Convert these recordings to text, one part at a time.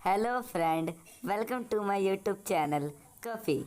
Hello friend, welcome to my YouTube channel coffee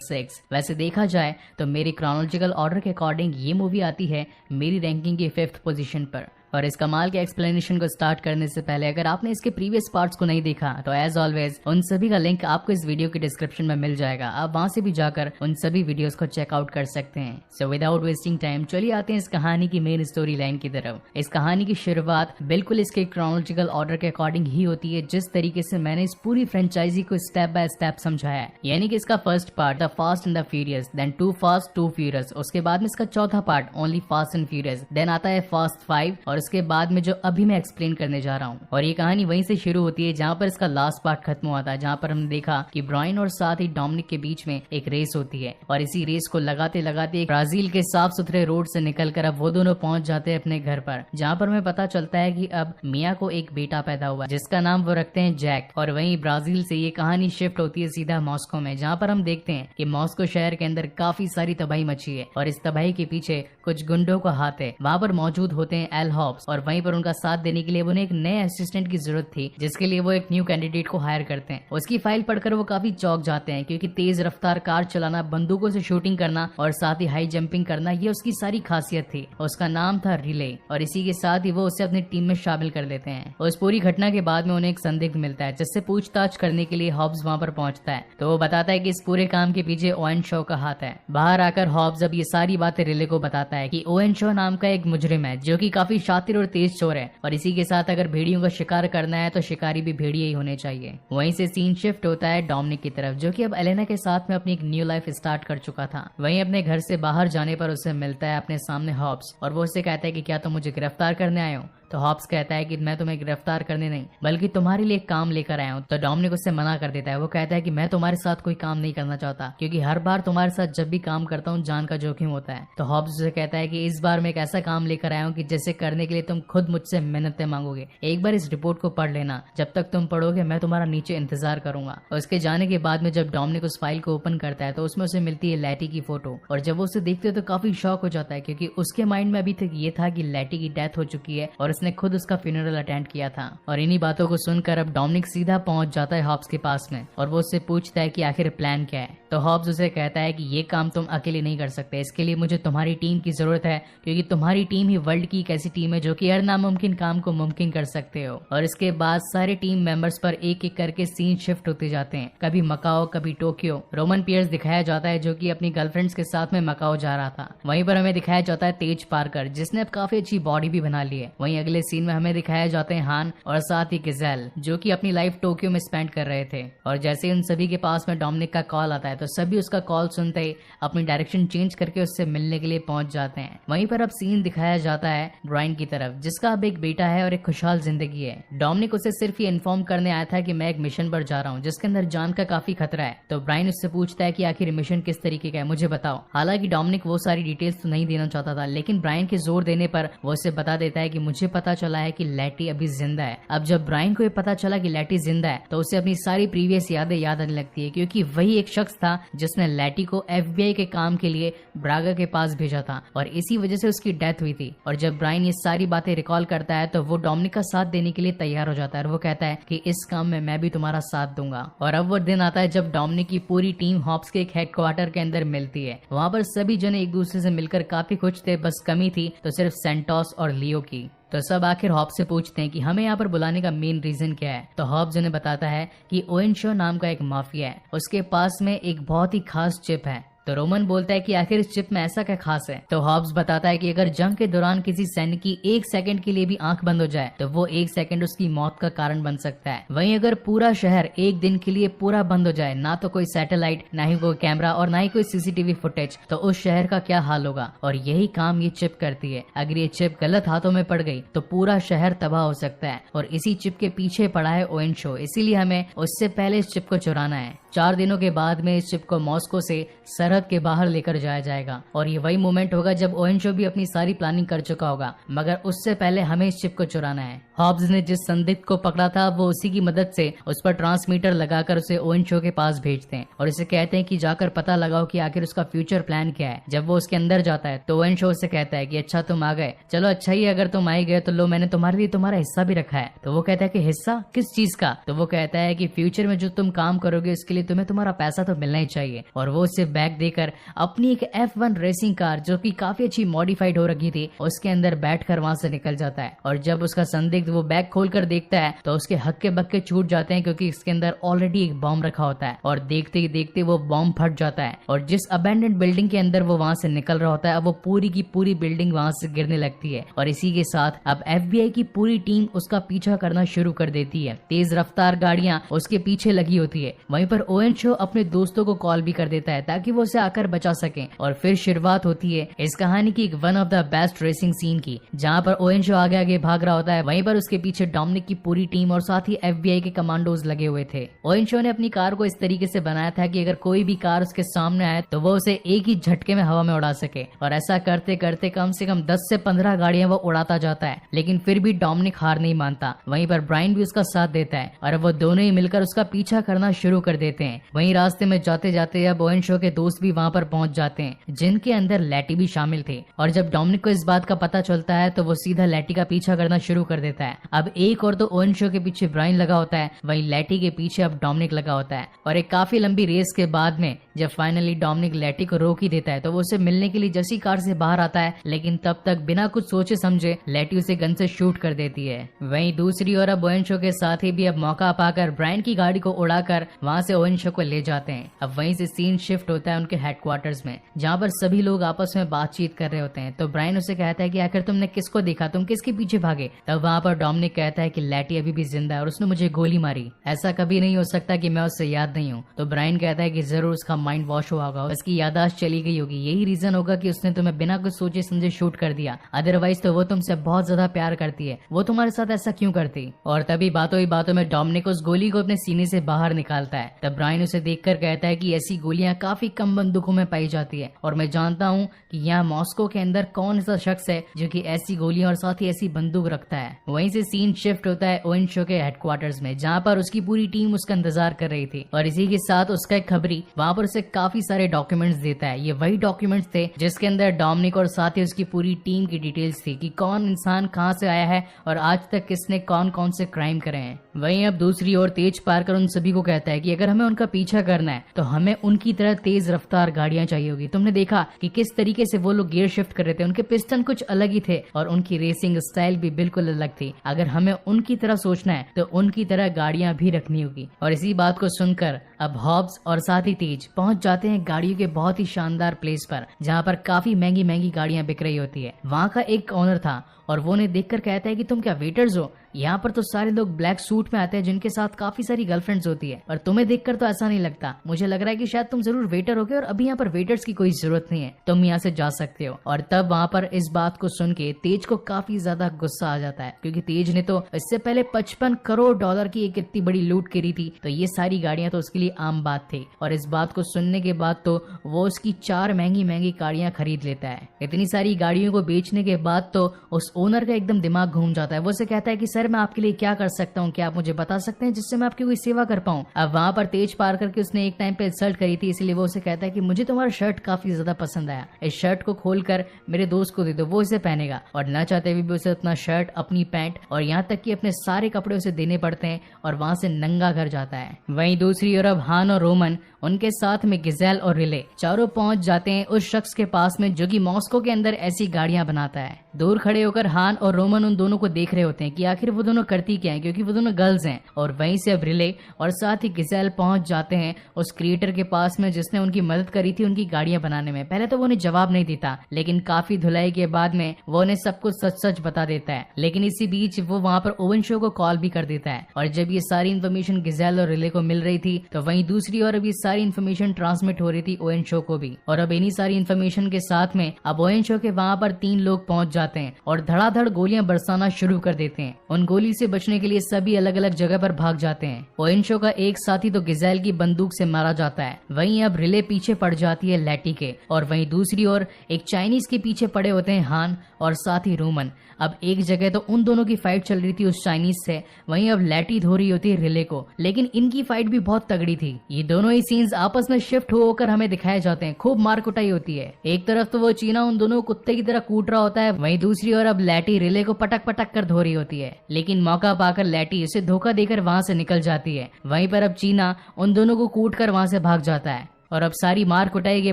6। वैसे देखा जाए तो मेरी क्रोनोलॉजिकल ऑर्डर के अकॉर्डिंग ये मूवी आती है मेरी रैंकिंग की 5th पोजीशन पर। और इस कमाल के एक्सप्लेनेशन को स्टार्ट करने से पहले अगर आपने इसके प्रीवियस पार्ट्स को नहीं देखा तो एज ऑलवेज उन सभी का लिंक आपको इस वीडियो के डिस्क्रिप्शन में मिल जाएगा। आप वहां से भी जाकर उन सभी वीडियोस को चेकआउट कर सकते हैं। सो विदाउट वेस्टिंग टाइम चलिए आते हैं इस कहानी की मेन स्टोरी लाइन की तरफ। इस कहानी की शुरुआत बिल्कुल इसके क्रोनोलॉजिकल ऑर्डर के अकॉर्डिंग ही होती है, जिस तरीके से मैंने इस पूरी फ्रेंचाइजी को स्टेप बाय स्टेप समझाया है। यानी कि इसका first part the fast and the furious, then two fast two furious, उसके बाद में इसका चौथा part only fast and furious, then आता है फास्ट 5 और उसके बाद में जो अभी मैं एक्सप्लेन करने जा रहा हूँ। और ये कहानी वहीं से शुरू होती है जहाँ पर इसका लास्ट पार्ट खत्म हुआ था, जहाँ पर हमने देखा कि ब्रायन और साथ ही डोमिनिक के बीच में एक रेस होती है और इसी रेस को लगाते लगाते ब्राजील के साफ सुथरे रोड से निकलकर अब वो दोनों पहुंच जाते हैं अपने घर पर, जहाँ पर हमें पता चलता है कि अब मिया को एक बेटा पैदा हुआ जिसका नाम वो रखते हैं जैक। और वहीं ब्राजील से ये कहानी शिफ्ट होती है सीधा मॉस्को में, जहाँ पर हम देखते हैं कि मॉस्को शहर के अंदर काफी सारी तबाही मची है और इस तबाही के पीछे कुछ गुंडों का हाथ है। वहाँ पर मौजूद होते हैं एल हॉब्स और वहीं पर उनका साथ देने के लिए उन्हें एक नए असिस्टेंट की जरूरत थी, जिसके लिए वो एक न्यू कैंडिडेट को हायर करते हैं। उसकी फाइल पढ़कर वो काफी चौंक जाते हैं क्योंकि तेज रफ्तार कार चलाना, बंदूकों से शूटिंग करना और साथ ही हाई जंपिंग करना ये उसकी सारी खासियत थी। उसका नाम था रिले और इसी के साथ ही वो उसे अपनी टीम में शामिल कर लेते हैं। उस पूरी घटना के बाद में उन्हें एक संदिग्ध मिलता है जिससे पूछताछ करने के लिए हॉब्स वहाँ पर पहुंचता है। तो वो बताता है कि इस पूरे काम के पीछे ओवेन शॉ का हाथ है। बाहर आकर हॉब्स अब ये सारी बातें रिले को बताता है कि ओवेन शॉ नाम का एक मुजरिम है जो कि काफी शातिर और तेज चोर है और इसी के साथ अगर भेड़ियों का शिकार करना है तो शिकारी भी भेड़िए ही होने चाहिए। वहीं से सीन शिफ्ट होता है डोमिनिक की तरफ, जो कि अब एलेना के साथ में अपनी एक न्यू लाइफ स्टार्ट कर चुका था। वहीं अपने घर से बाहर जाने पर उसे मिलता है अपने सामने हॉब्स और वो उससे कहता है कि क्या तुम मुझे गिरफ्तार करने आए हो। तो हॉब्स कहता है कि मैं तुम्हें गिरफ्तार करने नहीं बल्कि तुम्हारे लिए एक काम लेकर आया हूँ। तो डोमिनिक उससे मना कर देता है। वो कहता है कि मैं तुम्हारे साथ कोई काम नहीं करना चाहता क्योंकि हर बार तुम्हारे साथ जब भी काम करता हूँ जान का जोखिम होता है। तो हॉब्स उसे कहता है कि इस बार मैं एक ऐसा काम लेकर आया हूँ कि जिसे करने के लिए तुम खुद मुझसे मिन्नतें मांगोगे। एक बार इस रिपोर्ट को पढ़ लेना, जब तक तुम पढ़ोगे मैं तुम्हारा नीचे इंतजार करूंगा। और उसके जाने के बाद में जब डोमिनिक उस फाइल को ओपन करता है तो उसमें उसे मिलती है लैटी की फोटो और जब वो उसे देखते हो तो काफी शॉक हो जाता है क्योंकि उसके माइंड में अभी तक ये था कि लैटी की डेथ हो चुकी है और उसने खुद उसका फ्यूनरल अटेंड किया था। और इन्हीं बातों को सुनकर अब डोमिनिक सीधा पहुंच जाता है हॉब्स के पास में और वो उससे पूछता है कि आखिर प्लान क्या है। तो हॉब्स उसे कहता है कि ये काम तुम अकेले नहीं कर सकते, इसके लिए मुझे तुम्हारी टीम की जरूरत है क्योंकि तुम्हारी टीम ही वर्ल्ड की एक ऐसी टीम है जो कि हर नामुमकिन काम को मुमकिन कर सकते हो। और इसके बाद सारे टीम मेंबर्स पर एक एक करके सीन शिफ्ट होते जाते हैं, कभी मकाओ कभी टोक्यो। रोमन पियर्स दिखाया जाता है जो कि अपनी गर्लफ्रेंड्स के साथ में मकाओ जा रहा था। वहीं पर हमें दिखाया जाता है तेज पार्कर जिसने अब काफी अच्छी बॉडी भी बना ली है। वहीं अगले सीन में हमें दिखाया जाते हैं हान और साथ ही गिजेल जो कि अपनी लाइफ टोक्यो में स्पेंड कर रहे थे। और जैसे उन सभी के पास में डोमिनिक का कॉल आता है तो सभी उसका कॉल सुनते ही अपनी डायरेक्शन चेंज करके उससे मिलने के लिए पहुंच जाते हैं। वहीं पर अब सीन दिखाया जाता है ब्रायन की तरफ जिसका अब एक बेटा है और एक खुशहाल जिंदगी है। डोमिनिक उसे सिर्फ ये इन्फॉर्म करने आया था कि मैं एक मिशन पर जा रहा हूँ जिसके अंदर जान का काफी खतरा है। तो ब्रायन उससे पूछता है कि आखिर मिशन किस तरीके का है, मुझे बताओ। हालांकि डोमिनिक वो सारी डिटेल्स तो नहीं देना चाहता था, लेकिन ब्रायन के जोर देने पर वो उसे बता देता है कि मुझे पता चला है कि लैटी अभी जिंदा है। अब जब ब्रायन को ये पता चला कि लैटी जिंदा है तो उसे अपनी सारी प्रीवियस यादें याद आने लगती है क्योंकि वही एक शख्स था जिसने लैटी को FBI के काम के लिए ब्रागा के पास भेजा था और इसी वजह से उसकी डेथ हुई थी। और जब ब्रायन ये सारी बातें रिकॉल करता है तो वो डोमिनिक का साथ देने के लिए तैयार हो जाता है और वो कहता है कि इस काम में मैं भी तुम्हारा साथ दूंगा। और अब वो दिन आता है जब डोमिनिक की पूरी टीम हॉब्स के एक हेडक्वार्टर के अंदर मिलती है। वहाँ पर सभी जने एक दूसरे से मिलकर काफी खुश थे, बस कमी थी तो सिर्फ सेंटोस और लियो की। तो सब आखिर हॉब्स से पूछते हैं कि हमें यहाँ पर बुलाने का मेन रीजन क्या है। तो हॉब्स उन्हें बताता है कि ओवेन शॉ नाम का एक माफिया है, उसके पास में एक बहुत ही खास चिप है। तो रोमन बोलता है कि आखिर इस चिप में ऐसा क्या खास है। तो हॉब्स बताता है कि अगर जंग के दौरान किसी सैनिक की 1 सेकंड के लिए भी आंख बंद हो जाए तो वो 1 सेकंड उसकी मौत का कारण बन सकता है। वहीं अगर पूरा शहर 1 दिन के लिए पूरा बंद हो जाए, ना तो कोई सैटेलाइट, ना ही कोई कैमरा और ना ही कोई CCTV फुटेज, तो उस शहर का क्या हाल होगा। और यही काम ये चिप करती है। अगर ये चिप गलत हाथों में पड़ गई तो पूरा शहर तबाह हो सकता है और इसी चिप के पीछे पड़ा है ओवेन शॉ, इसीलिए हमें उससे पहले इस चिप को चुराना है। 4 दिनों के बाद में इस चिप को मॉस्को से सरहद सरहद के बाहर लेकर जाया जाएगा। और ये वही मोमेंट होगा जब ओवेन शो भी अपनी सारी प्लानिंग कर चुका होगा, मगर उससे पहले हमें इस शिप को चुराना है। हॉब्स ने जिस संदिग्ध को पकड़ा था वो उसी की मदद से उस पर ट्रांसमीटर लगाकर उसे ओवेन शो के पास भेजते हैं और उसे कहते हैं कि जाकर पता लगाओ कि आखिर उसका फ्यूचर प्लान क्या है। जब वो उसके अंदर जाता है तो ओवेन शो से कहता है कि अच्छा तुम आ गए, चलो अच्छा ही अगर तुम आ ही गए तो लो मैंने तुम्हारे लिए तुम्हारा हिस्सा भी रखा है। तो वो कहता है कि हिस्सा किस चीज का? तो वो कहता है कि फ्यूचर में जो तुम काम करोगे उसके लिए तुम्हें तुम्हारा पैसा तो मिलना ही चाहिए। और वो उसे बैग देकर अपनी एक F1 रेसिंग कार जो कि काफी अच्छी मॉडिफाइड हो रखी थी उसके अंदर बैठकर वहां से निकल जाता है। और जब उसका संदिग्ध वो बैग खोलकर देखता है तो उसके हक्के बक्के छूट जाते हैं क्योंकि इसके अंदर ऑलरेडी एक बॉम्ब रखा होता है। और देखते ही देखते वो बॉम्ब फट जाता है और जिस अबैंडन्ड बिल्डिंग के अंदर वो वहां से निकल रहा होता है अब वो पूरी की पूरी बिल्डिंग वहां से गिरने लगती है। और इसी के साथ अब FBI की पूरी टीम उसका पीछा करना शुरू कर देती है। तेज रफ्तार गाड़ियां उसके पीछे लगी होती है। वहीं पर ओवेन शो अपने दोस्तों को कॉल भी कर देता है ताकि वो उसे आकर बचा सके। और फिर शुरुआत होती है इस कहानी की एक one of the best racing scene की, जहां पर ओवेन शो आगे आगे भाग रहा होता है, वहीं पर उसके पीछे डोमिनिक की पूरी टीम और साथ ही FBI के कमांडोज लगे हुए थे। ओवेन शो ने अपनी कार को इस तरीके से बनाया था कि अगर कोई भी कार उसके सामने आए तो वो उसे एक ही झटके में हवा में उड़ा सके। और ऐसा करते करते कम से कम 10 से 15 गाड़ियां वो उड़ाता जाता है, लेकिन फिर भी डोमिनिक हार नहीं मानता। वहीं पर ब्रायन भी उसका साथ देता है और वो दोनों ही मिलकर उसका पीछा करना शुरू कर देते हैं। वहीं रास्ते में जाते जाते अब ओवेन शो के दोस्त भी वहां पर पहुंच जाते हैं जिनके अंदर लैटी भी शामिल थे। और जब डोमिनिक को इस बात का पता चलता है तो वो सीधा लैटी का पीछा करना शुरू कर देता है। अब एक और तो ओवेन शो के पीछे ब्रायन लगा होता है, वहीं लैटी के पीछे अब डोमिनिक लगा होता है। और एक काफी लंबी रेस के बाद में जब फाइनली डोमिनिक लैटी को रोक ही देता है तो वो उसे मिलने के लिए जैसी कार से बाहर आता है, लेकिन तब तक बिना कुछ सोचे समझे लैटी उसे गन से शूट कर देती है। वहीं दूसरी ओर अब ओवेन शो के साथी भी अब मौका पाकर ब्रायन की गाड़ी को उड़ाकर वहां से ओवेन शो को ले जाते हैं। अब वहीं से सीन शिफ्ट होता है उनके हेडक्वार्टर्स में, जहां पर सभी लोग आपस में बातचीत कर रहे होते हैं। तो ब्रायन उसे कहता है कि आखिर तुमने किसको देखा, तुम किसके पीछे भागे? तब वहां पर डोमिनिक कहता है कि लैटी अभी भी जिंदा है और उसने मुझे गोली मारी, ऐसा कभी नहीं हो सकता कि मैं उससे याद नहीं हूँ। तो ब्रायन कहता है कि जरूर उसका माइंड वॉश हुआ होगा, उसकी यादाश्त चली गई होगी, यही रीजन होगा कि उसने तुम्हें बिना कुछ सोचे समझे शूट कर दिया, अदरवाइज तो वो तुमसे बहुत ज्यादा प्यार करती है, वो तुम्हारे साथ ऐसा क्यों करती? और तभी बातों ही बातों में डोमिनिक उस गोली को अपने सीने से बाहर निकालता है। तब ब्रायन उसे देखकर कहता है कि ऐसी गोलियां काफी कम बंदूकों में पाई जाती है और मैं जानता हूँ कि यहाँ मॉस्को के अंदर कौन सा शख्स है जो कि ऐसी गोलियां और साथ ही ऐसी बंदूक रखता है। वहीं से सीन शिफ्ट होता है ओवेन शो के हेडक्वार्टर्स में, जहाँ पर उसकी पूरी टीम उसका इंतजार कर रही थी। और इसी के साथ उसका एक खबरी वहाँ पर उसे काफी सारे डॉक्यूमेंट्स देता है। ये वही डॉक्यूमेंट्स थे जिसके अंदर डोमिनिक और साथ ही उसकी पूरी टीम की डिटेल्स थी कि कौन इंसान कहाँ से आया है और आज तक किसने कौन कौन से क्राइम करे हैं। वहीं अब दूसरी ओर तेज पार्कर उन सभी को कहता है कि अगर हमें उनका पीछा करना है तो हमें उनकी तरह तेज रफ्तार गाड़ियां चाहिए होगी। तुमने देखा कि किस तरीके से वो लोग गियर शिफ्ट कर रहे थे, उनके पिस्टन कुछ अलग ही थे और उनकी रेसिंग स्टाइल भी बिल्कुल अलग थी। अगर हमें उनकी तरह सोचना है तो उनकी तरह गाड़ियां भी रखनी होगी। और इसी बात को सुनकर अब हॉब्स और साथ ही तेज पहुंच जाते हैं गाड़ियों के बहुत ही शानदार प्लेस पर, जहां पर काफी महंगी महंगी गाड़ियां बिक रही होती है। वहां का एक ऑनर था और वो ने देखकर कहता है कि तुम क्या वेटर्स हो? यहाँ पर तो सारे लोग ब्लैक सूट में आते हैं जिनके साथ काफी सारी गर्लफ्रेंड्स होती है, और तुम्हें देखकर तो ऐसा नहीं लगता। मुझे लग रहा है कि शायद तुम जरूर वेटर होगे और अभी यहाँ पर वेटर्स की कोई जरूरत नहीं है, तुम यहाँ से जा सकते हो। और तब वहाँ पर इस बात को सुन के तेज को काफी ज्यादा गुस्सा आ जाता है, क्योंकि तेज ने तो इससे पहले 55 करोड़ डॉलर की एक इतनी बड़ी लूट करी थी, तो ये सारी गाड़ियां तो उसके लिए आम बात थी। और इस बात को सुनने के बाद तो वो उसकी 4 महंगी महंगी गाड़ियां खरीद लेता है। इतनी सारी गाड़ियों को बेचने के बाद तो उस ओनर का एकदम दिमाग घूम जाता है। वो उसे कहता है कि सर मैं आपके लिए क्या कर सकता हूँ, क्या आप मुझे बता सकते हैं जिससे मैं आपकी कोई सेवा कर पाऊँ? अब वहाँ पर तेज पार करके उसने एक टाइम पे इंसल्ट करी थी, इसलिए वो उसे कहता है कि मुझे तुम्हारा शर्ट काफी ज्यादा पसंद आया, इस शर्ट को खोलकर मेरे दोस्त को दे दो, वो इसे पहनेगा। और न चाहते हुए भी उसे अपना शर्ट, अपनी पैंट और यहाँ तक कि अपने सारे कपड़े उसे देने पड़ते हैं और वहाँ से नंगा घर जाता है। वहीं दूसरी ओर अब हान और रोमन उनके साथ में गिजेल और रिले चारों पहुंच जाते हैं उस शख्स के पास में जो कि मॉस्को के अंदर ऐसी गाड़ियां बनाता है। दूर खड़े होकर हान और रोमन उन दोनों को देख रहे होते हैं कि आखिर वो दोनों करती क्या है, क्योंकि वो दोनों गर्ल्स हैं। और वहीं से अब रिले और साथ ही गिजेल पहुंच जाते हैं उस क्रिएटर के पास में जिसने उनकी मदद करी थी उनकी गाड़ियां बनाने में। पहले तो वो उन्हें जवाब नहीं देता, लेकिन काफी धुलाई के बाद में वो उन्हें सब कुछ सच सच बता देता है। लेकिन इसी बीच वो वहाँ पर ओवेन शो को कॉल भी कर देता है। और जब ये सारी इन्फॉर्मेशन गिजेल और रिले को मिल रही थी तो वहीं दूसरी ओर अब ये सारी इन्फॉर्मेशन ट्रांसमिट हो रही थी ओवेन शो को भी। और अब इन्हीं सारी इन्फॉर्मेशन के साथ में अब ओवेन शो के वहाँ पर 3 लोग पहुंच जाते जाते हैं और धड़ाधड़ गोलियां बरसाना शुरू कर देते हैं। उन गोली से बचने के लिए सभी अलग अलग जगह पर भाग जाते हैं। ओएनशो का एक साथी तो गिजेल की बंदूक से मारा जाता है। वहीं अब रिले पीछे पड़ जाती है लैटी के, और वहीं दूसरी ओर एक चाइनीज के पीछे पड़े होते हैं हान और साथ ही रोमन। अब एक जगह तो उन दोनों की फाइट चल रही थी उस चाइनीज से, वहीं अब लैटी धो रही होती है रिले को, लेकिन इनकी फाइट भी बहुत तगड़ी थी। ये दोनों ही सीन्स आपस में शिफ्ट होकर हमें दिखाए जाते हैं। खूब मार कुटाई होती है। एक तरफ तो वो चीना उन दोनों को कुत्ते की तरह कूट रहा होता है, वहीं दूसरी ओर अब लैटी रिले को पटक पटक कर धो रही होती है, लेकिन मौका पाकर लैटी उसे धोखा देकर वहां से निकल जाती है। वहीं पर अब चीना उन दोनों को कूट कर वहां से भाग जाता है। और अब सारी मार कुटाई के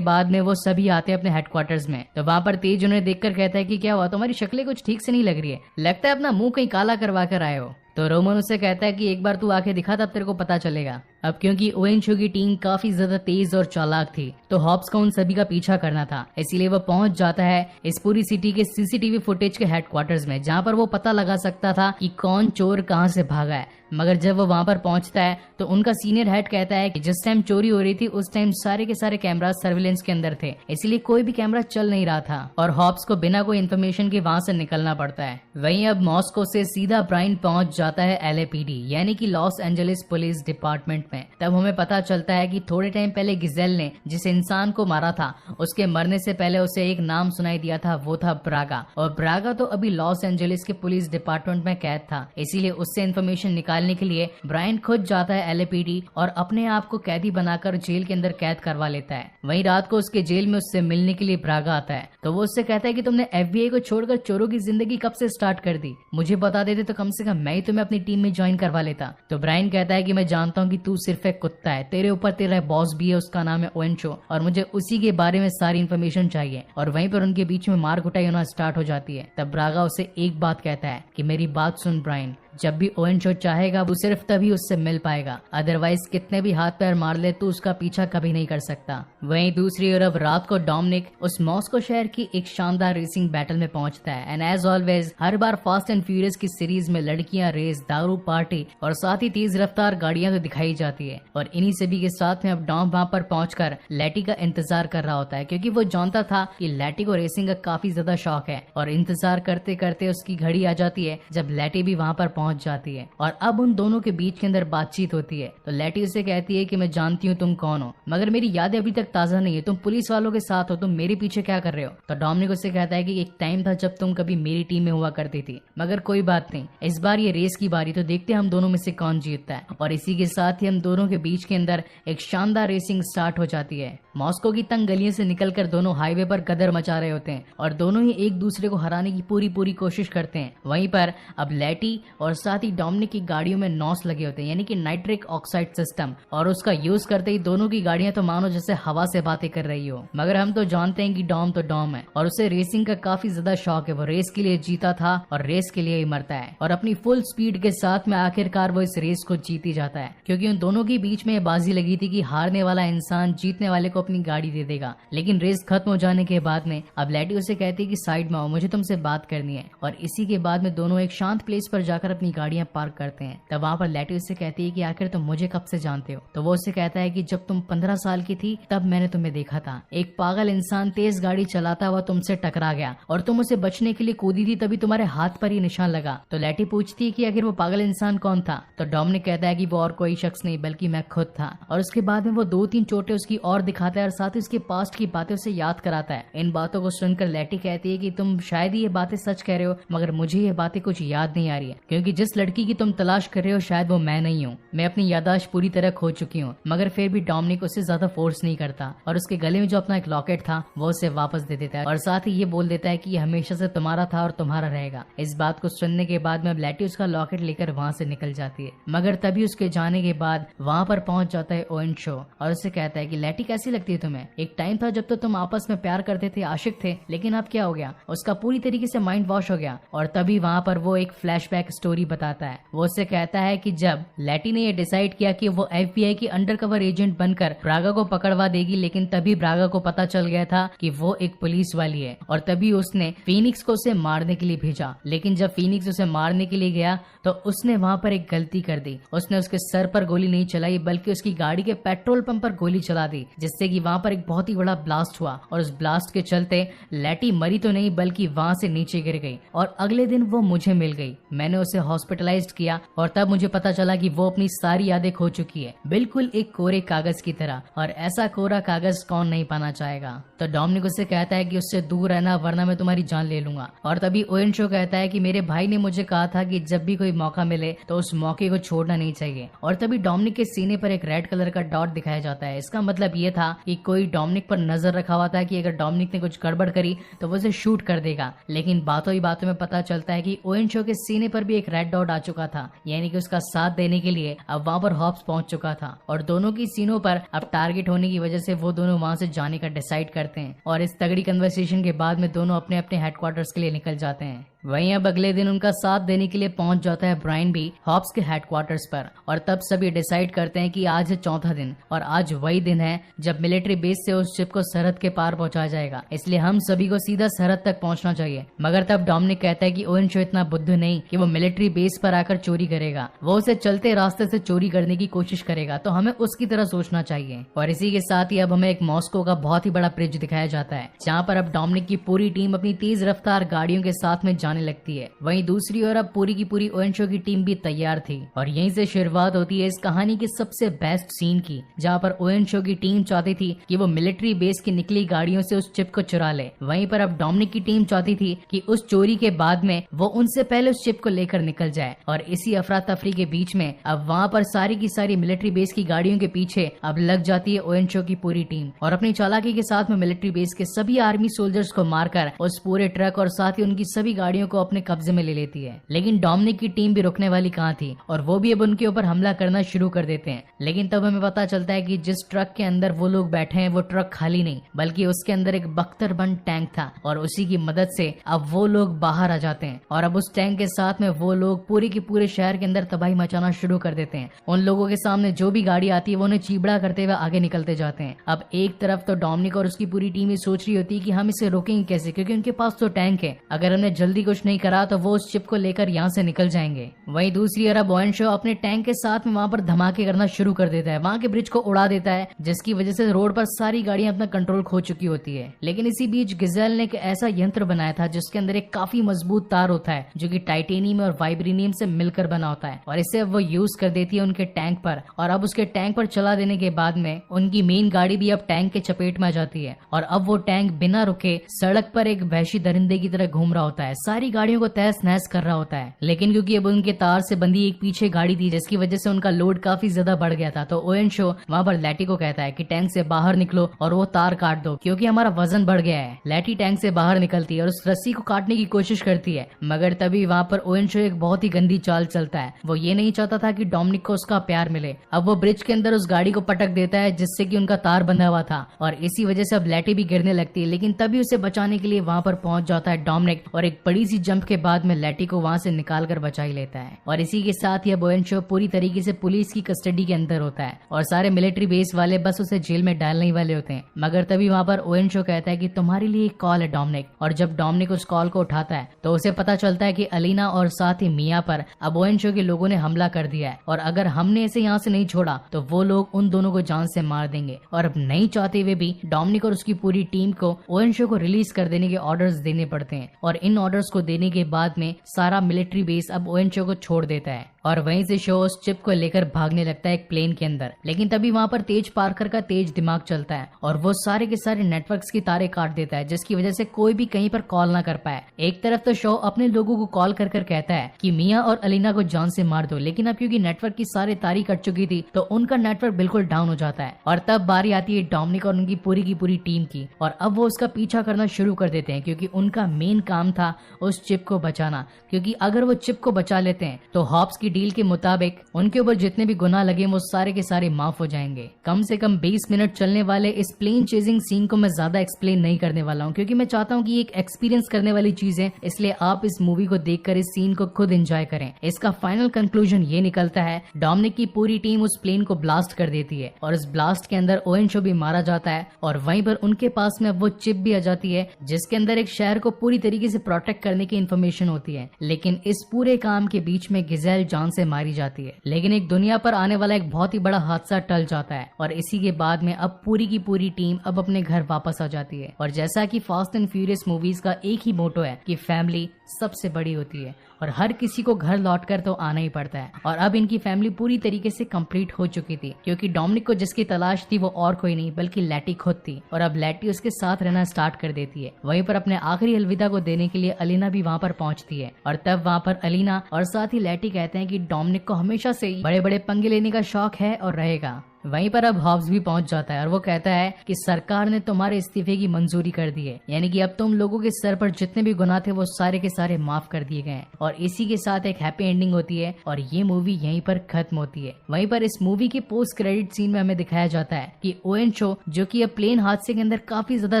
बाद में वो सभी आते हैं अपने हेडक्वार्टर्स में। तो वहां पर तेज उन्हें देखकर कहता है कि क्या हुआ, तुम्हारी शक्लें कुछ ठीक से नहीं लग रही है, लगता है अपना मुंह कहीं काला करवा कर आए हो। तो रोमन उससे कहता है कि एक बार तू आके दिखा, तब तेरे को पता चलेगा। अब क्योंकि ओएनशो की टीम काफी ज्यादा तेज और चालाक थी, तो हॉब्स को उन सभी का पीछा करना था, इसीलिए वो पहुंच जाता है इस पूरी सिटी के सीसीटीवी फुटेज के हेडक्वार्टर्स में, जहां पर वो पता लगा सकता था कि कौन चोर कहां से भागा है। मगर जब वो वहां पर पहुंचता है तो उनका सीनियर हेड कहता है कि जिस टाइम चोरी हो रही थी उस टाइम सारे के सारे कैमरास सर्विलेंस के अंदर थे, इसलिए कोई भी कैमरा चल नहीं रहा था और हॉब्स को बिना कोई इन्फॉर्मेशन के वहां से निकलना पड़ता है। वहीं अब मॉस्को से सीधा ब्राइन पहुंच जाता है LAPD यानी कि लॉस एंजलिस पुलिस डिपार्टमेंट में। तब हमें पता चलता है कि थोड़े टाइम पहले गिजेल ने जिस इंसान को मारा था उसके मरने से पहले उसे एक नाम सुनाई दिया था, वो था ब्रागा। और ब्रागा तो अभी लॉस एंजलिस के पुलिस डिपार्टमेंट में कैद था, इसीलिए उससे इन्फॉर्मेशन निकालने के लिए ब्रायन खुद जाता है LAPD और अपने आप को कैदी बनाकर जेल के अंदर कैद करवा लेता है। वहीं रात को उसके जेल में उससे मिलने के लिए ब्रागा आता है, तो वो उससे कहता है कि तुमने FBI को छोड़कर चोरों की जिंदगी कब से स्टार्ट कर दी, मुझे बता देते तो कम से कम मैं ही तुम्हें अपनी टीम में ज्वाइन करवा लेता। तो ब्रायन कहता है कि मैं जानता हूँ कि तू सिर्फ एक कुत्ता है, तेरे ऊपर तेरा बॉस भी है, उसका नाम है ओएनशो, और मुझे उसी के बारे में सारी इन्फॉर्मेशन चाहिए। और वहीं पर उनके बीच में मार कुटाई होना स्टार्ट हो जाती है। तब ब्रागा उसे एक बात कहता है कि मेरी बात सुन ब्रायन, जब भी ओएनशो चाहेगा वो सिर्फ तभी उससे मिल पाएगा, अदरवाइज कितने भी हाथ पैर मार ले तो उसका पीछा कभी नहीं कर सकता। वहीं दूसरी ओर अब रात को डोमिनिक उस मॉस्को शहर की एक शानदार रेसिंग बैटल में पहुंचता है। एंड एज ऑलवेज हर बार फास्ट एंड फ्यूरियस की सीरीज में लड़कियां, रेस, दारू, पार्टी और साथ ही तेज रफ्तार गाड़ियां तो दिखाई जाती है। और इन्हीं सभी के साथ में अब डॉम वहां पर पहुंचकर लैटी का इंतजार कर रहा होता है, क्योंकि वो जानता था कि लैटी को रेसिंग का काफी ज्यादा शौक है। और इंतजार करते करते उसकी घड़ी आ जाती है जब लैटी भी वहां पर पहुंच जाती है और अब उन दोनों के बीच के अंदर बातचीत होती है। तो लैटी उसे कहती है कि मैं जानती हूँ तुम कौन हो, मगर मेरी यादें अभी तक ताजा नहीं है, तुम पुलिस वालों के साथ हो, तुम मेरे पीछे क्या कर रहे हो। तो डोमिनिक उससे कहता है कि एक टाइम था जब तुम कभी मेरी टीम में हुआ करती थी, मगर कोई बात नहीं, इस बार ये रेस की बारी, तो देखते हैं हम दोनों में से कौन जीतता है। और इसी के साथ ही हम दोनों के बीच के अंदर एक शानदार रेसिंग स्टार्ट हो जाती है। मॉस्को की तंग गलियों से निकलकर दोनों हाईवे पर गदर मचा रहे होते हैं और दोनों ही एक दूसरे को हराने की पूरी कोशिश करते हैं। वहीं पर अब लैटी और साथ ही डोमिनिक की गाड़ियों में नॉस लगे होते हैं, यानी कि नाइट्रिक ऑक्साइड सिस्टम, और उसका यूज करते ही दोनों की गाड़ियां तो मानो जैसे हवा से बातें कर रही हो। मगर हम तो जानते हैं कि डॉम तो डॉम है और उसे रेसिंग का काफी ज्यादा शौक है। वो रेस के लिए जीता था और रेस के लिए ही मरता है, और अपनी फुल स्पीड के साथ में आखिरकार वो इस रेस को जीत ही जाता है, क्योंकि उन दोनों के बीच में बाजी लगी थी कि हारने वाला इंसान जीतने वाले को अपनी गाड़ी दे देगा। लेकिन रेस खत्म हो जाने के बाद में अब लैटी उसे कहती है कि साइड में आओ, मुझे तुमसे बात करनी है। और इसी के बाद में दोनों एक शांत प्लेस पर जाकर अपनी गाड़ियां पार्क करते हैं। तब वहां पर लैटी उससे कहती है कि आखिर तुम मुझे कब से जानते हो। तो वो उससे कहता है कि जब तुम 15 साल की थी तब मैंने तुम्हें देखा था, एक पागल इंसान तेज गाड़ी चलाता हुआ तुमसे टकरा गया और तुम उसे बचने के लिए कूदी थी, तभी तुम्हारे हाथ पर ही निशान लगा। तो लैटी पूछती है कि आखिर वो पागल इंसान कौन था। तो डोमिनिक कहता है कि वो और कोई शख्स नहीं बल्कि मैं खुद था। और उसके बाद में वो 2-3 चोटें उसकी और दिखाता है और साथ ही उसके पास्ट की बातें उसे याद कराता है। इन बातों को सुनकर लैटी कहती है कि तुम शायद ही ये बातें सच कह रहे हो, मगर मुझे ये बातें कुछ याद नहीं आ रही है, क्योंकि जिस लड़की की तुम तलाश कर रहे हो शायद वो मैं नहीं हूँ। मैं अपनी यादाश्त पूरी तरह खो चुकी हूँ। मगर फिर भी डोमिनिक उससे ज्यादा फोर्स नहीं करता और उसके गले में जो अपना एक लॉकेट था वो उसे वापस दे देता है और साथ ही ये बोल देता है कि ये हमेशा से तुम्हारा था और तुम्हारा रहेगा। इस बात को सुनने के बाद में अब लैटी उसका लॉकेट लेकर वहाँ से निकल जाती है, मगर तभी उसके जाने के बाद वहाँ पर पहुंच जाता है ओएनशो और उससे कहता है कि लैटी कैसी लगती है तुम्हें, एक टाइम था जब तो तुम आपस में प्यार करते थे, आशिक थे, लेकिन अब क्या हो गया। उसका पूरी तरीके से माइंड वॉश हो गया और तभी वहाँ पर वो एक फ्लैशबैक स्टोरी स्टोरी बताता है। वो उससे कहता है कि जब लैटी ने ये डिसाइड किया कि वो FBI की अंडरकवर एजेंट बनकर ब्रागा को पकड़वा देगी, लेकिन तभी ब्रागा को पता चल गया था कि वो एक पुलिस वाली है और तभी उसने फीनिक्स को उसे मारने के लिए भेजा। लेकिन जब फीनिक्स उसे मारने के लिए गया तो उसने वहां पर एक गलती कर दी। उसने उसके सर पर गोली नहीं चलाई बल्कि उसकी गाड़ी के पेट्रोल पंप पर गोली चला दी, जिससे कि वहां पर एक बहुत ही बड़ा ब्लास्ट हुआ और उस ब्लास्ट के चलते लैटी मरी तो नहीं बल्कि वहां से नीचे गिर गई। और अगले दिन वो मुझे मिल गई। मैंने उसे हॉस्पिटलाइज्ड किया और तब मुझे पता चला कि वो अपनी सारी यादें खो चुकी है, बिल्कुल एक कोरे कागज की तरह। और ऐसा कोरा कागज कौन नहीं पाना चाहेगा। तो डोमिनिक उससे कहता है कि उससे दूर रहना वरना मैं तुम्हारी जान ले लूंगा। और तभी ओवेन शो कहता है कि मेरे भाई ने मुझे कहा था कि जब भी कोई मौका मिले तो उस मौके को छोड़ना नहीं चाहिए। और तभी डोमिनिक के सीने पर एक रेड कलर का डॉट दिखाया जाता है। इसका मतलब ये था कि कोई डोमिनिक पर नजर रखा हुआ था कि अगर डोमिनिक ने कुछ गड़बड़ करी तो वो उसे शूट कर देगा। लेकिन बातों ही बातों में पता चलता है कि ओवेन शो के सीने पर भी एक रेड डॉट आ चुका था, यानी कि उसका साथ देने के लिए अब वहां पर हॉब्स पहुंच चुका था। और दोनों की सीनों पर अब टारगेट होने की वजह से वो दोनों वहां से जाने का डिसाइड करते हैं। और इस तगड़ी कन्वर्सेशन के बाद में दोनों अपने अपने हेडक्वार्टर्स के लिए निकल जाते हैं। वहीं अब अगले दिन उनका साथ देने के लिए पहुंच जाता है ब्रायन भी हॉब्स के हेडक्वार्टर्स पर। और तब सभी डिसाइड करते हैं कि आज है चौथा दिन और आज वही दिन है जब मिलिट्री बेस से उस शिप को सरहद के पार पहुंचाया जाएगा, इसलिए हम सभी को सीधा सरहद तक पहुंचना चाहिए। मगर तब डोमिनिक कहता है कि ओवेन शो इतना बुद्धू नहीं कि वो मिलिट्री बेस पर आकर चोरी करेगा, वो उसे चलते रास्ते से चोरी करने की कोशिश करेगा, तो हमें उसकी तरह सोचना चाहिए। और इसी के साथ ही अब हमें एक मॉस्को का बहुत ही बड़ा ब्रिज दिखाया जाता है, जहाँ पर अब डोमिनिक की पूरी टीम अपनी तेज रफ्तार गाड़ियों के साथ में जाने लगती है। वहीं दूसरी ओर अब पूरी की पूरी ओवेन शो की टीम भी तैयार थी। और यहीं से शुरुआत होती है इस कहानी की सबसे बेस्ट सीन की, जहाँ पर ओवेन शो की टीम चाहती थी कि वो मिलिट्री बेस की निकली गाड़ियों से उस चिप को चुरा ले। वहीं पर अब डोमिनिक की टीम चाहती थी कि उस चोरी के बाद में वो उनसे पहले उस चिप को लेकर निकल जाए। और इसी अफरा तफरी के बीच में अब वहाँ पर सारी की सारी मिलिट्री बेस की गाड़ियों के पीछे अब लग जाती है ओवेन शो की पूरी टीम और अपनी चालाकी के साथ में मिलिट्री बेस के सभी आर्मी सोल्जर्स को मारकर उस पूरे ट्रक और साथ ही उनकी सभी गाड़ियों को अपने कब्जे में ले लेती है। लेकिन डोमिनिक की टीम भी रुकने वाली कहाँ थी और वो भी अब उनके ऊपर हमला करना शुरू कर देते हैं। लेकिन तब हमें पता चलता है कि जिस ट्रक के अंदर वो लोग बैठे हैं वो ट्रक खाली नहीं बल्कि उसके अंदर एक बख्तरबंद टैंक था और उसी की मदद से अब वो लोग बाहर आ जाते हैं। और अब उस टैंक के साथ में वो लोग पूरे के पूरे शहर के अंदर तबाही मचाना शुरू कर देते हैं। उन लोगों के सामने जो भी गाड़ी आती है वो उन्हें चीबड़ा करते हुए आगे निकलते जाते हैं। अब एक तरफ तो डोमिनिक और उसकी पूरी टीम सोच रही होती है कि हम इसे रोकेंगे कैसे, क्योंकि उनके पास तो टैंक है, अगर हमने जल्दी कुछ नहीं करा तो वो उस शिप को लेकर यहाँ से निकल जाएंगे। वहीं दूसरी ओर ओवेन शो अपने टैंक के साथ में वहाँ पर धमाके करना शुरू कर देता है, वहाँ के ब्रिज को उड़ा देता है, जिसकी वजह से रोड पर सारी गाड़ियां अपना कंट्रोल खो चुकी होती है। लेकिन इसी बीच गिजेल ने एक ऐसा यंत्र बनाया था जिसके अंदर एक काफी मजबूत तार होता है जो कि टाइटेनियम और वाइब्रेनियम से मिलकर बना होता है और इसे वो यूज कर देती है उनके टैंक पर। और अब उसके टैंक पर चला देने के बाद में उनकी मेन गाड़ी भी अब टैंक के चपेट में आ जाती है और अब वो टैंक बिना रुके सड़क पर एक वहशी दरिंदे की तरह घूम रहा होता है, सारी गाड़ियों को तहस नहस कर रहा होता है। लेकिन क्योंकि अब उनके तार से बंधी एक पीछे गाड़ी थी जिसकी वजह से उनका लोड काफी ज्यादा बढ़ गया था, तो ओवेन शो वहाँ पर लैटी को कहता है कि टैंक से बाहर निकलो और वो तार काट दो क्योंकि हमारा वजन बढ़ गया है। लैटी टैंक से बाहर निकलती है और उस रस्सी को काटने की कोशिश करती है, मगर तभी वहाँ पर ओवेन शो एक बहुत ही गंदी चाल चलता है। वो ये नहीं चाहता था कि डोमिनिक को उसका प्यार मिले। अब वो ब्रिज के अंदर उस गाड़ी को पटक देता है जिससे कि उनका तार बंधा हुआ था और इसी वजह से अब लैटी भी गिरने लगती है। लेकिन तभी उसे बचाने के लिए वहाँ पर पहुंच जाता है डोमिनिक और एक बड़ी सी जंप के बाद में लैटी को वहाँ से निकाल कर बचा ही लेता है। और इसी के साथ ही अब ओवेन शो पूरी तरीके से पुलिस की कस्टडी के अंदर होता है और सारे मिलिट्री बेस वाले बस उसे जेल में डालने वाले होते हैं। मगर तभी वहाँ पर ओवेन शो कहता है कि तुम्हारे लिए एक कॉल है डोमिनिक। और जब डोमिनिक उस कॉल को उठाता है तो उसे पता चलता है कि अलीना और साथ ही मिया पर अब ओवेन शो के लोगों ने हमला कर दिया है और अगर हमने इसे यहाँ से नहीं छोड़ा तो वो लोग उन दोनों को जान से मार देंगे। और अब नहीं चाहते हुए भी डोमिनिक और उसकी पूरी टीम को ओवेन शो को रिलीज कर देने के ऑर्डर्स देने पड़ते हैं और इन ऑर्डर्स को देने के बाद में सारा मिलिट्री बेस अब ओवेन शो को छोड़ देता है और वहीं से शो उस चिप को लेकर भागने लगता है एक प्लेन के अंदर। लेकिन तभी वहाँ पर तेज पार्कर का तेज दिमाग चलता है और वो सारे के सारे नेटवर्क्स की तारे काट देता है जिसकी वजह से कोई भी कहीं पर कॉल ना कर पाए। एक तरफ तो शो अपने लोगों को कॉल कर कहता है कि मिया और अलीना को जान से मार दो, लेकिन अब क्योंकि नेटवर्क की सारी तारी कट चुकी थी तो उनका नेटवर्क बिल्कुल डाउन हो जाता है। और तब बारी आती है डोमिनिक और उनकी पूरी टीम की और अब वो उसका पीछा करना शुरू कर देते हैं क्योंकि उनका मेन काम था उस चिप को बचाना, क्योंकि अगर वो चिप को बचा लेते हैं तो हॉब्स की डील के मुताबिक उनके ऊपर जितने भी गुनाह लगे वो सारे के सारे माफ हो जाएंगे। कम से कम 20 मिनट चलने वाले इस प्लेन चेजिंग सीन को मैं ज्यादा एक्सप्लेन नहीं करने वाला हूँ, क्योंकि मैं चाहता हूँ कि एक एक्सपीरियंस करने वाली चीज है, इसलिए आप इस मूवी को देखकर इस सीन को खुद एंजॉय करें। इसका फाइनल कंक्लूजन ये निकलता है, डोमिनिक की पूरी टीम उस प्लेन को ब्लास्ट कर देती है और इस ब्लास्ट के अंदर ओवेन शो भी मारा जाता है और वहीं पर उनके पास में अब वो चिप भी आ जाती है जिसके अंदर एक शहर को पूरी तरीके से प्रोटेक्ट करने की इन्फॉर्मेशन होती है। लेकिन इस पूरे काम के बीच में गिजेल जान से मारी जाती है, लेकिन एक दुनिया पर आने वाला एक बहुत ही बड़ा हादसा टल जाता है और इसी के बाद में अब पूरी की पूरी टीम अब अपने घर वापस आ जाती है। और जैसा कि फास्ट एंड फ्यूरियस मूवीज का एक ही मोटो है कि फैमिली सबसे बड़ी होती है और हर किसी को घर लौटकर तो आना ही पड़ता है। और अब इनकी फैमिली पूरी तरीके से कंप्लीट हो चुकी थी, क्योंकि डोमिनिक को जिसकी तलाश थी वो और कोई नहीं बल्कि लैटी खुद थी और अब लैटी उसके साथ रहना स्टार्ट कर देती है। वहीं पर अपने आखिरी अलविदा को देने के लिए अलीना भी वहाँ पर पहुँचती है और तब वहाँ पर अलीना और साथ ही लैटी कहते हैं कि डोमिनिक को हमेशा से ही बड़े बड़े पंगे लेने का शौक है और रहेगा। वहीं पर अब हॉब्स भी पहुंच जाता है और वो कहता है कि सरकार ने तुम्हारे इस्तीफे की मंजूरी कर दी है, यानी कि अब तुम लोगों के सर पर जितने भी गुनाह थे वो सारे के सारे माफ कर दिए गए हैं। और इसी के साथ एक हैप्पी एंडिंग होती है और ये मूवी यहीं पर खत्म होती है। वहीं पर इस मूवी के पोस्ट क्रेडिट सीन में हमें दिखाया जाता है कि ओवेन शो, जो कि अब प्लेन हादसे के अंदर काफी ज्यादा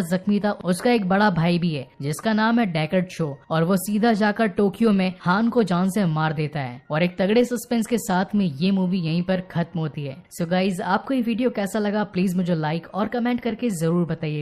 जख्मी था, उसका एक बड़ा भाई भी है जिसका नाम है डेकर्ड शो और वो सीधा जाकर टोक्यो में हान को जान से मार देता है। और एक तगड़े सस्पेंस के साथ में ये मूवी यहीं पर खत्म होती है। सो गाइज, आपको ये वीडियो कैसा लगा प्लीज मुझे लाइक और कमेंट करके जरूर बताइए।